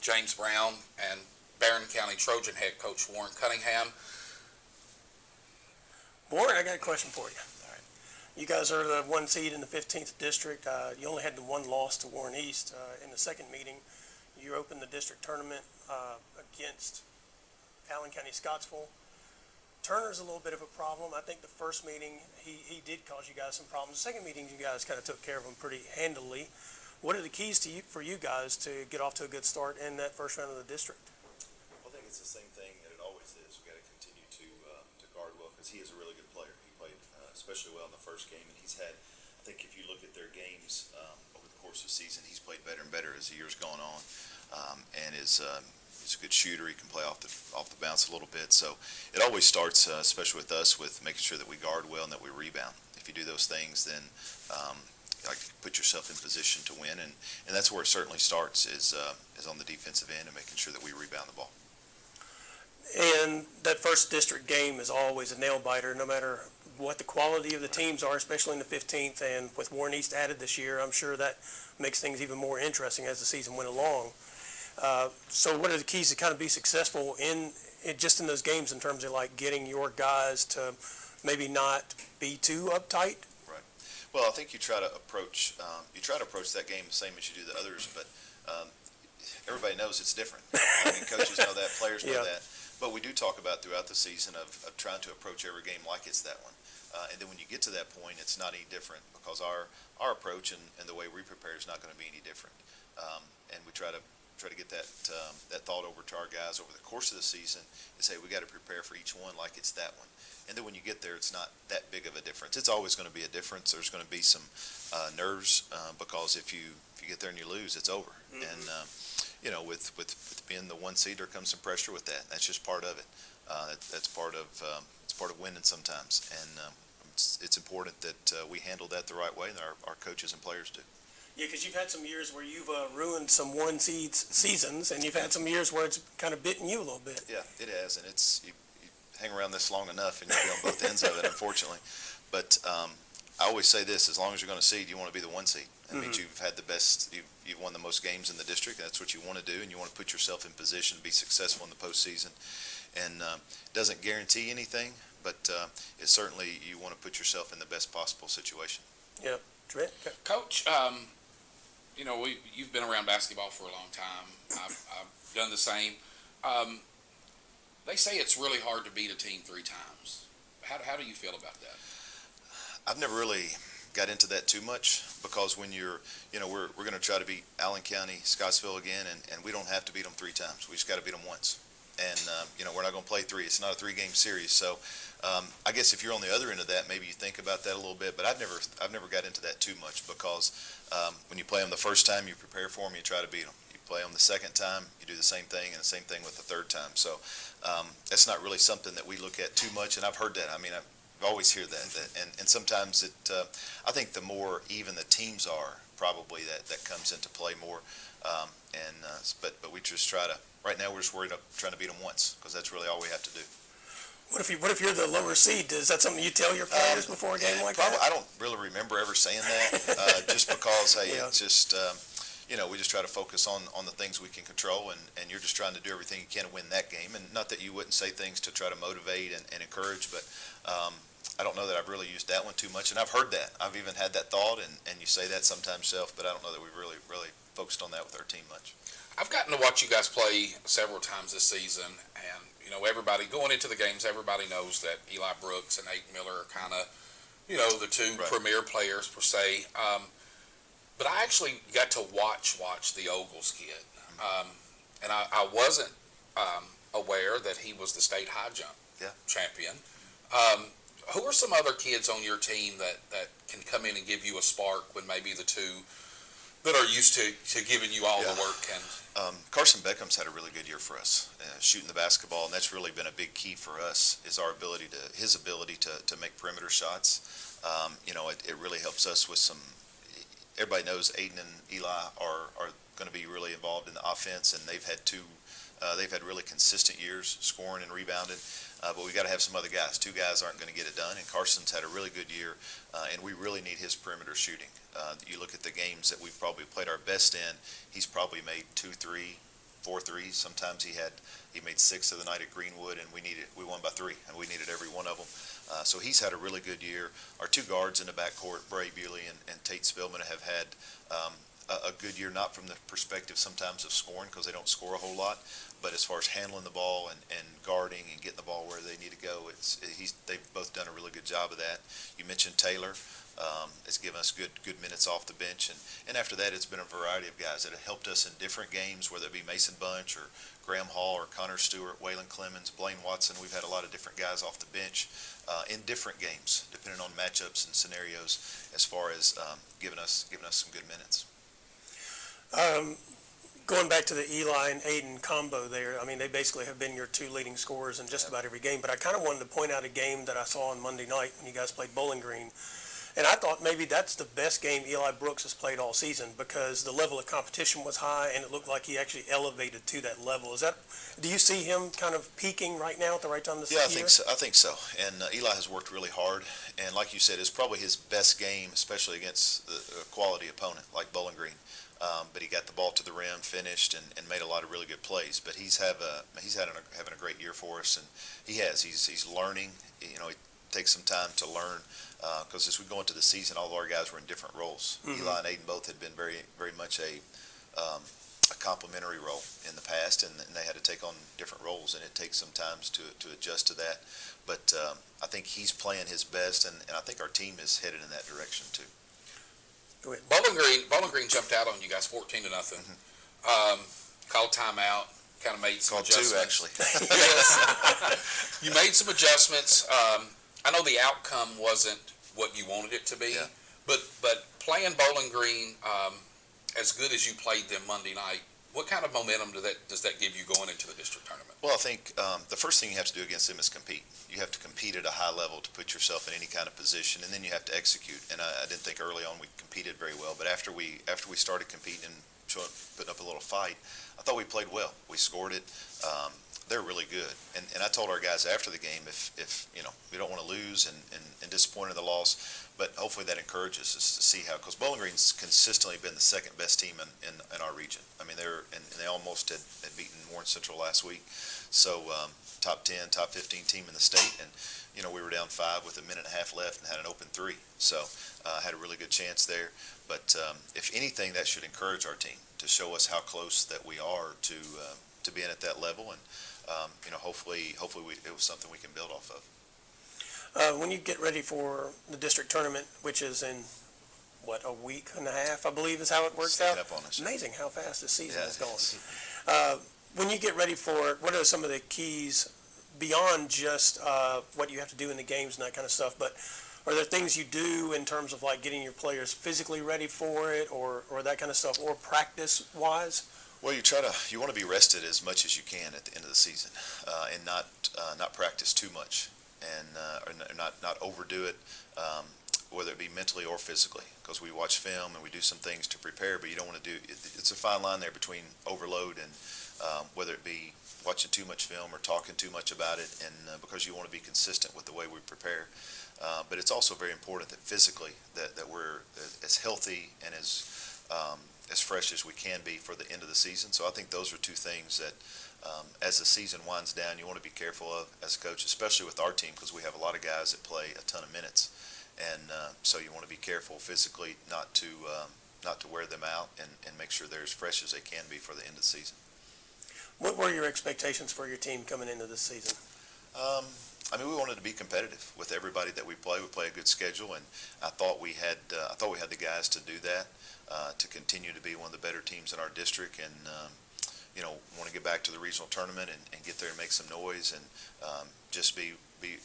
James Brown and Barron County Trojan head coach Warren Cunningham. Warren, I got a question for you. All right. You guys are the 1 seed in the 15th district. You only had the 1 loss to Warren East. In the second meeting, you opened the district tournament against Allen County Scottsville. Turner's a little bit of a problem. I think the first meeting, he did cause you guys some problems. The second meeting, you guys kind of took care of him pretty handily. What are the keys for you guys to get off to a good start in that first round of the district? I think it's the same thing that it always is. We got to continue to guard well because he is a really good player. He played especially well in the first game, and he's had, I think if you look at their games over the course of the season, he's played better and better as the year's gone on, and is he's a good shooter. He can play off the bounce a little bit. So it always starts, especially with us, with making sure that we guard well and that we rebound. If you do those things, then like put yourself in position to win, and that's where it certainly starts is on the defensive end and making sure that we rebound the ball. And that first district game is always a nail biter, no matter what the quality of the teams are, especially in the 15th. And with Warren East added this year, I'm sure that makes things even more interesting as the season went along. So what are the keys to kind of be successful in just in those games in terms of like getting your guys to maybe not be too uptight? Right. Well, I think you try to approach that game the same as you do the others, but everybody knows it's different. I mean, coaches know that, players know that. But we do talk about throughout the season of trying to approach every game like it's that one. And then when you get to that point, it's not any different because our approach and the way we prepare is not going to be any different. And we try to get that thought over to our guys over the course of the season and say we got to prepare for each one like it's that one. And then when you get there, it's not that big of a difference. It's always going to be a difference. There's going to be some nerves because if you get there and you lose, it's over. Mm-hmm. And with being the 1 seed, there comes some pressure with that. That's just part of it. That's part of winning sometimes. And it's important that we handle that the right way, and our coaches and players do. Yeah, because you've had some years where you've ruined some 1 seed seasons, and you've had some years where it's kind of bitten you a little bit. Yeah, it has, and you hang around this long enough, and you'll be on both ends of it, unfortunately. But I always say this: as long as you're going to seed, you want to be the 1 seed. That means you've had the best, you've won the most games in the district. That's what you want to do, and you want to put yourself in position to be successful in the postseason. And it doesn't guarantee anything, but it certainly you want to put yourself in the best possible situation. Yeah, Trent? Coach, you've been around basketball for a long time. I've done the same. They say it's really hard to beat a team 3 times. How do you feel about that? I've never really got into that too much because when we're going to try to beat Allen County, Scottsville again, and we don't have to beat them 3 times. We just got to beat them once. And, we're not going to play 3. It's not a 3-game series. So I guess if you're on the other end of that, maybe you think about that a little bit. But I've never got into that too much because when you play them the first time, you prepare for them, you try to beat them. You play them the second time, you do the same thing, and the same thing with the third time. So that's not really something that we look at too much. And I've heard that. I mean, I've always hear that. And sometimes I think the more even the teams are, probably that comes into play more. But we just try to. Right now, we're just worried about trying to beat them once because that's really all we have to do. What if you're the lower seed? Is that something you tell your players before a game like that? I don't really remember ever saying that. Just because it's just we just try to focus on the things we can control, and you're just trying to do everything you can to win that game. And not that you wouldn't say things to try to motivate and encourage, but I don't know that I've really used that one too much. And I've heard that. I've even had that thought, and you say that sometimes yourself, but I don't know that we've really focused on that with our team much. I've gotten to watch you guys play several times this season, and everybody going into the games, everybody knows that Eli Brooks and Nate Miller are kind of, the 2 premier players per se. But I actually got to watch the Ogles kid, and I wasn't aware that he was the state high jump champion. Who are some other kids on your team that can come in and give you a spark when maybe the 2 that are used to giving you all the work? And Carson Beckham's had a really good year for us, shooting the basketball, and that's really been a big key for us is his ability to make perimeter shots. It really helps us with some. Everybody knows Aiden and Eli are going to be really involved in the offense, and they've had really consistent years scoring and rebounding. But we got to have some other guys. 2 guys aren't going to get it done, and Carson's had a really good year, and we really need his perimeter shooting. You look at the games that we've probably played our best in, he's probably made 2, 3, 4 threes. Sometimes he made 6 of the night at Greenwood, and we won by 3, and we needed every one of them. So he's had a really good year. Our 2 guards in the backcourt, Bray Bewley and Tate Spillman, have had a good year, not from the perspective sometimes of scoring, because they don't score a whole lot, but as far as handling the ball and guarding and getting the ball where they need to go, they've both done a really good job of that. You mentioned Taylor. It's given us good minutes off the bench, and after that it's been a variety of guys that have helped us in different games, whether it be Mason Bunch or Graham Hall or Connor Stewart, Waylon Clemens, Blaine Watson. We've had a lot of different guys off the bench in different games, depending on matchups and scenarios, as far as giving us some good minutes. Going back to the Eli and Aiden combo there, I mean, they basically have been your 2 leading scorers in just about every game, but I kind of wanted to point out a game that I saw on Monday night when you guys played Bowling Green. And I thought maybe that's the best game Eli Brooks has played all season, because the level of competition was high and it looked like he actually elevated to that level. Do you see him kind of peaking right now at the right time of the year? I think so. And Eli has worked really hard. And like you said, it's probably his best game, especially against a quality opponent like Bowling Green. But he got the ball to the rim, finished, and made a lot of really good plays. But he's having a great year for us, and he's learning. You know, it takes some time to learn, because as we go into the season, all of our guys were in different roles. Mm-hmm. Eli and Aiden both had been very much a complementary role in the past, and they had to take on different roles, and it takes some time to adjust to that. But I think he's playing his best, and I think our team is headed in that direction too. Go ahead. Bowling Green jumped out on you guys 14-0. Mm-hmm. Called timeout. Kind of made some adjustments. 2, actually. Yes. You made some adjustments. I know the outcome wasn't what you wanted it to be, yeah. but playing Bowling Green as good as you played them Monday night, what kind of momentum does that give you going into the district tournament? Well, I think the first thing you have to do against them is compete. You have to compete at a high level to put yourself in any kind of position, and then you have to execute. And I didn't think early on we competed very well, but after we started competing and putting up a little fight, I thought we played well. We scored it. They're really good. And I told our guys after the game, if you know, we don't want to lose and disappoint in the loss, but hopefully that encourages us to see how, because Bowling Green's consistently been the second best team in our region. I mean, they almost had beaten Warren Central last week. So top 10, top 15 team in the state, and you know, we were down 5 with a minute and a half left and had an open 3. So had a really good chance there. But if anything, that should encourage our team to show us how close that we are to being at that level, and you know, hopefully it was something we can build off of. When you get ready for the district tournament, which is in a week and a half, I believe is how it works out. Up on us. Amazing how fast the season is going. When you get ready for it, what are some of the keys beyond just what you have to do in the games and that kind of stuff? But are there things you do in terms of like getting your players physically ready for it, or that kind of stuff, or practice wise? Well, you want to be rested as much as you can at the end of the season, and not practice too much, and or not overdo it, whether it be mentally or physically, because we watch film and we do some things to prepare, but you don't want to do it. It's a fine line there between overload and whether it be watching too much film or talking too much about it, and because you want to be consistent with the way we prepare. But it's also very important that physically that we're as healthy and as fresh as we can be for the end of the season. So I think those are 2 things that as the season winds down, you want to be careful of as a coach, especially with our team, because we have a lot of guys that play a ton of minutes. And so you want to be careful physically not to wear them out, and make sure they're as fresh as they can be for the end of the season. What were your expectations for your team coming into this season? I mean, we wanted to be competitive with everybody that we play. We play a good schedule, and I thought we had the guys to do that, to continue to be one of the better teams in our district, and you know, want to get back to the regional tournament and get there and make some noise, and just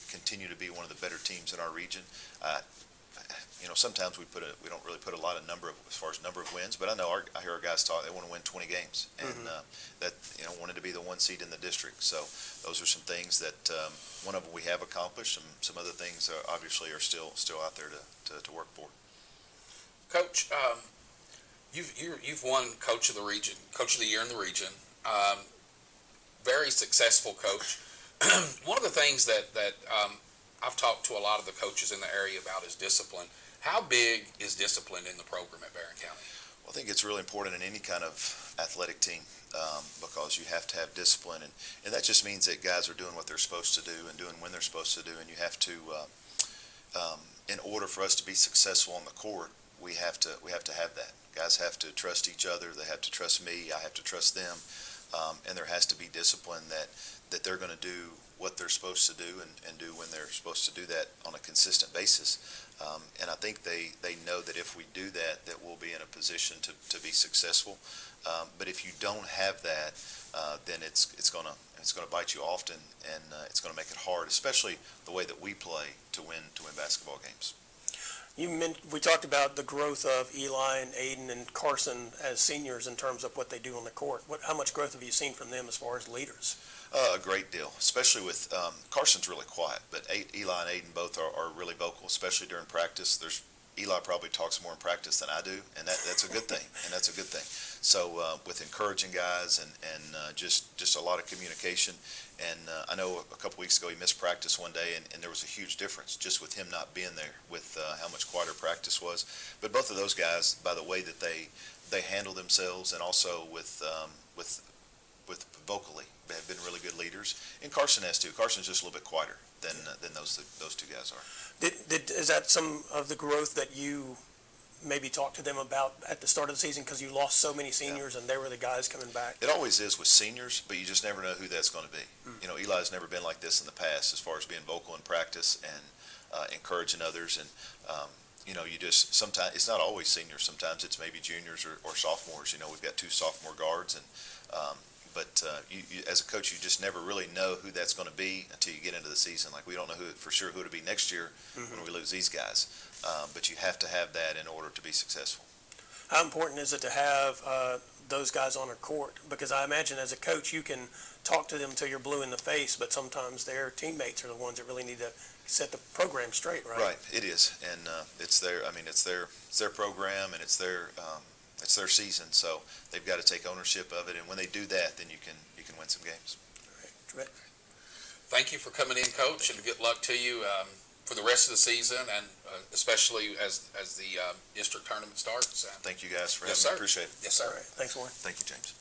continue to be one of the better teams in our region. You know, sometimes we don't really put a lot of as far as number of wins, but I hear our guys talk. They want to win 20 games, and that, you know, wanted to be the 1 seed in the district. So those are some things that one of them we have accomplished, and some other things obviously are still out there to work for. Coach, you've won Coach of the Region, Coach of the Year in the region. Very successful coach. One of the things that I've talked to a lot of the coaches in the area about is discipline. How big is discipline in the program at Barron County? I think it's really important in any kind of athletic team, because you have to have discipline, and that just means that guys are doing what they're supposed to do and doing when they're supposed to do, and you have to, in order for us to be successful on the court, we have to have that. Guys have to trust each other. They have to trust me. I have to trust them, and there has to be discipline that they're going to do what they're supposed to do and do when they're supposed to do that on a consistent basis. And I think they know that if we do that, that we'll be in a position to be successful. But if you don't have that, then it's gonna bite you often, and it's gonna make it hard, especially the way that we play to win basketball games. We talked about the growth of Eli and Aiden and Carson as seniors in terms of what they do on the court. How much growth have you seen from them as far as leaders? A great deal, especially with Carson's really quiet, but Eli and Aiden both are really vocal, especially during practice. Eli probably talks more in practice than I do, and that's a good thing, So with encouraging guys and just a lot of communication, and I know a couple weeks ago he missed practice one day, and there was a huge difference just with him not being there, with how much quieter practice was. But both of those guys, by the way that they handle themselves, and also with vocally, have been really good leaders. And Carson has too. Carson's just a little bit quieter than those two guys are. Is that some of the growth that you maybe talked to them about at the start of the season, because you lost so many seniors and they were the guys coming back? It always is with seniors, but you just never know who that's going to be. You know, Eli's never been like this in the past as far as being vocal in practice and encouraging others. And you know, you just sometimes it's not always seniors. Sometimes it's maybe juniors or sophomores. You know, we've got 2 sophomore guards, and but you, as a coach, you just never really know who that's going to be until you get into the season. Like, we don't know for sure who it'll be next year when we lose these guys. But you have to have that in order to be successful. How important is it to have those guys on a court? Because I imagine as a coach, you can talk to them until you're blue in the face, but sometimes their teammates are the ones that really need to set the program straight, right? Right, it is, and it's their program, and it's their season, so they've got to take ownership of it, and when they do that, then you can win some games. All right. Thank you for coming in, Coach, and good luck to you for the rest of the season, and especially as the district tournament starts. Thank you guys for Yes, having me. sir. Appreciate it. Yes, sir. All right. Thanks, Warren. Thank you, James.